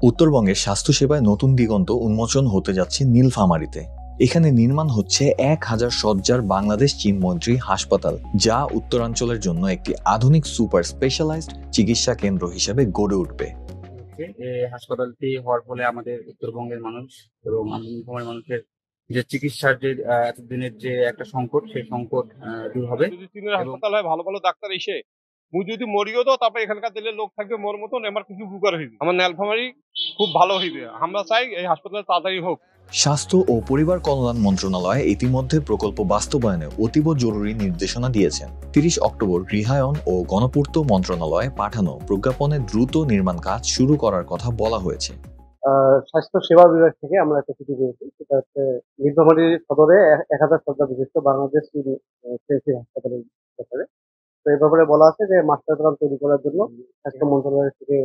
উত্তরবঙ্গের স্বাস্থ্যসেবায় নতুন দিগন্ত উন্মোচন হতে যাচ্ছে নীলফামারীতে। এখানে নির্মাণ হচ্ছে ১,০০০ শয্যার বাংলাদেশ চীনমৈত্রী হাসপাতাল, যা উত্তরাঞ্চলের জন্য একটি আধুনিক সুপার স্পেশালাইজড চিকিৎসা কেন্দ্র হিসেবে গড়ে উঠবে। এই হাসপাতালটি হওয়ার ফলে আমাদের উত্তরবঙ্গের মানুষ এবং নীলফামারীর মানুষের যে চিকিৎসার যে এতদিনের যে একটা সংকট, সেই সংকট দূর হবে। যদি চীনের হাসপাতাল হয়, ভালো ভালো ডাক্তার এসে মুই যদি মরিও তো তারপরে এখানকার দিলে লোক থাকবে মোর মতন, আমার কিছু উপকার হইবে, আমার নীলফামারী খুব ভালো হইবে। আমরা চাই এই হাসপাতাল তাড়াতাড়ি হোক। স্বাস্থ্য ও পরিবার কল্যাণ মন্ত্রণালয় ইতিমধ্যে প্রকল্প বাস্তবায়নে অতীব জরুরি নির্দেশনা দিয়েছেন। ৩০ অক্টোবর গৃহায়ন ও গণপূর্ত মন্ত্রণালয়ে পাঠানো প্রজ্ঞাপনে দ্রুত নির্মাণ কাজ শুরু করার কথা বলা হয়েছে। স্বাস্থ্য সেবা বিভাগ থেকে আমরা একটা চিঠি পেয়েছি, সেটা হচ্ছে নীলফামারী সদরে ১,০০০ শয্যা বিশিষ্ট বাংলাদেশ হাসপাতালের ব্যাপারে। তো এই ব্যাপারে বলা আছে যে মাস্টার প্ল্যান তৈরি করার জন্য স্বাস্থ্য মন্ত্রণালয় থেকে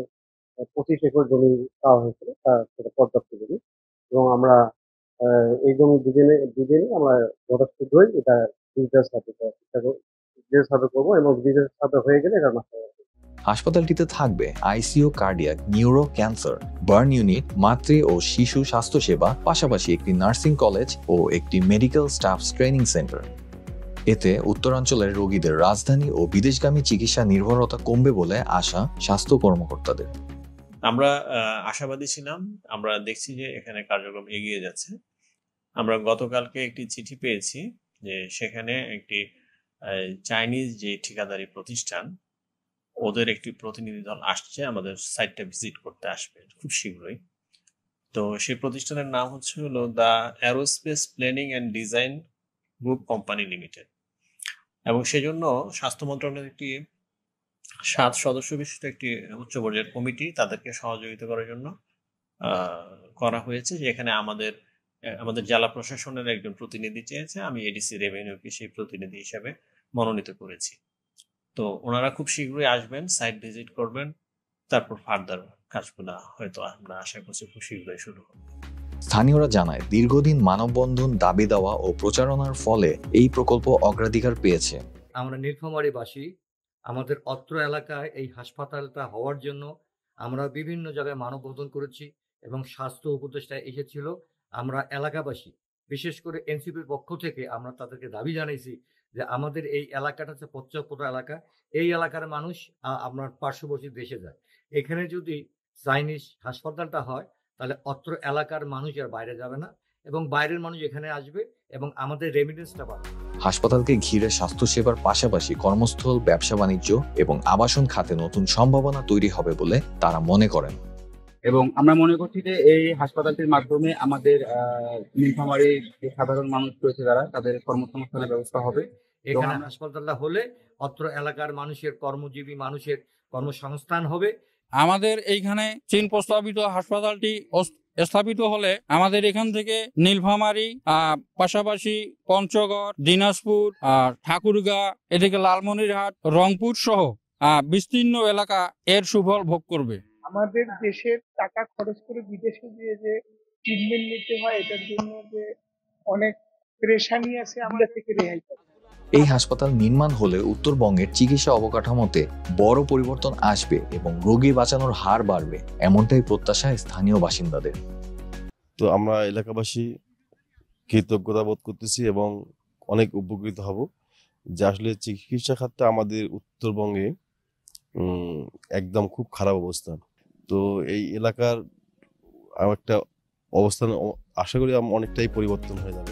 ২৫ একর জমি চাওয়া হয়েছিল, সেটা পর্যাপ্ত জমি। এবং আমরা এই জমি দুদিনে আমরা যথাশীঘ্রই এটা ডিজিটাল সার্ভে করবো এবং ডিজিটাল সার্ভে হয়ে গেলে এটা মাস্টার। হাসপাতালটিতে থাকবে ICU, cardiac, neuro, cancer, burn unit, মাতৃ ও শিশু স্বাস্থ্যসেবা, পাশাপাশি একটি নার্সিং কলেজ ও একটি মেডিকেল স্টাফ ট্রেনিং সেন্টার। এতে উত্তরাঞ্চলের রোগীদের রাজধানী ও বিদেশগামী চিকিৎসা নির্ভরতা কমবে বলে আশা স্বাস্থ্য কর্মকর্তাদের। আমরা আশাবাদী ছিলাম। আমরা দেখছি যে এখানে কার্যক্রম এগিয়ে যাচ্ছে। আমরা গতকালকে একটি চিঠি পেয়েছি যে সেখানে একটি চাইনিজ যে ঠিকাদারি প্রতিষ্ঠান, ওদের একটি প্রতিনিধি দল আসছে, আমাদের সাইটটা ভিজিট করতে আসবে খুব শীঘ্রই। তো সেই প্রতিষ্ঠানের নাম হলো the aerospace planning and design group company limited. এবং সেজন্য স্বাস্থ্য মন্ত্রণালয়ের একটি ৭ সদস্য বিশিষ্ট একটি উচ্চ পর্যায়ের কমিটি তাদেরকে সহযোগিতা করার জন্য করা হয়েছে। যে এখানে আমাদের জেলা প্রশাসনের একজন প্রতিনিধি চেয়েছে, আমি এডিসি রেভিনিউকে সেই প্রতিনিধি হিসেবে মনোনীত করেছি। তো ওনারা খুব শীঘ্রই আসবেন, সাইট ভিজিট করবেন, তারপর ফার্দার কাজগুলো হয়তো আমরা আশা করছি খুব শীঘ্রই শুরু হবে। স্থানীয়রা জানায়, দীর্ঘদিন মানববন্ধন, দাবি দেওয়া ও প্রচারণার ফলে এই প্রকল্প অগ্রাধিকার পেয়েছে। আমরা নীলফামারীবাসী, আমাদের অত্র এলাকায় এই হাসপাতালটা হওয়ার জন্য আমরা বিভিন্ন জায়গায় মানববন্ধন করেছি এবং স্বাস্থ্য উপদেষ্টা এসেছিল। আমরা এলাকাবাসী, বিশেষ করে এনসিপির পক্ষ থেকে আমরা তাদেরকে দাবি জানাইছি যে আমাদের এই এলাকাটা হচ্ছে পশ্চাৎপদ এলাকা। এই এলাকার মানুষ আপনার পার্শ্ববর্তী দেশে যায়। এখানে যদি চাইনিজ হাসপাতালটা হয় তাহলে অত্র এলাকার মানুষ আর বাইরে যাবে না এবং বাইরের মানুষ এখানে আসবে এবং আমাদের রেমিটেন্সটা পাবে। হাসপাতালকে ঘিরে স্বাস্থ্যসেবার পাশাপাশি কর্মস্থল, ব্যবসা বাণিজ্য এবং আবাসন খাতে নতুন সম্ভাবনা তৈরি হবে বলে তারা মনে করেন। এবং আমরা মনে করছি যে এই হাসপাতালটির মাধ্যমে আমাদের নীলফামারীর যে সাধারণ মানুষ রয়েছে যারা, তাদের কর্মসংস্থানের ব্যবস্থা হবে। এখানে হাসপাতালটা হলে অত্র এলাকার মানুষের, কর্মজীবী মানুষের কর্মসংস্থান হবে। আমাদের এইখানে চীন প্রস্তাবিত হাসপাতালটি স্থাপিত হলে আমাদের এখান থেকে নীলফামারী, পাশাপাশি পঞ্চগড়, দিনাজপুর, ঠাকুরগাঁ, এদিকে লালমনিরহাট, রংপুর সহ বিস্তীর্ণ এলাকা এর সুফল ভোগ করবে। আমাদের দেশের টাকা খরচ করে বিদেশে গিয়ে যে ট্রিটমেন্ট নিতে হয়, এটার জন্য যে অনেক পেরেশানি আছে, আমরা থেকে রেহাই পাবো। এই হাসপাতাল নির্মাণ হলে উত্তরবঙ্গের চিকিৎসা অবকাঠামোতে বড় পরিবর্তন আসবে এবং রোগী বাঁচানোর হার বাড়বে, এমনটাই প্রত্যাশা স্থানীয় বাসিন্দাদের। তো আমরা এলাকাবাসী কৃতজ্ঞতা বোধ করতেছি এবং অনেক উপকৃত হব যে আসলে চিকিৎসা খাতে আমাদের উত্তরবঙ্গে একদম খুব খারাপ অবস্থা। তো এই এলাকার একটা অবস্থান আশা করি অনেকটাই পরিবর্তন হয়ে যাবে।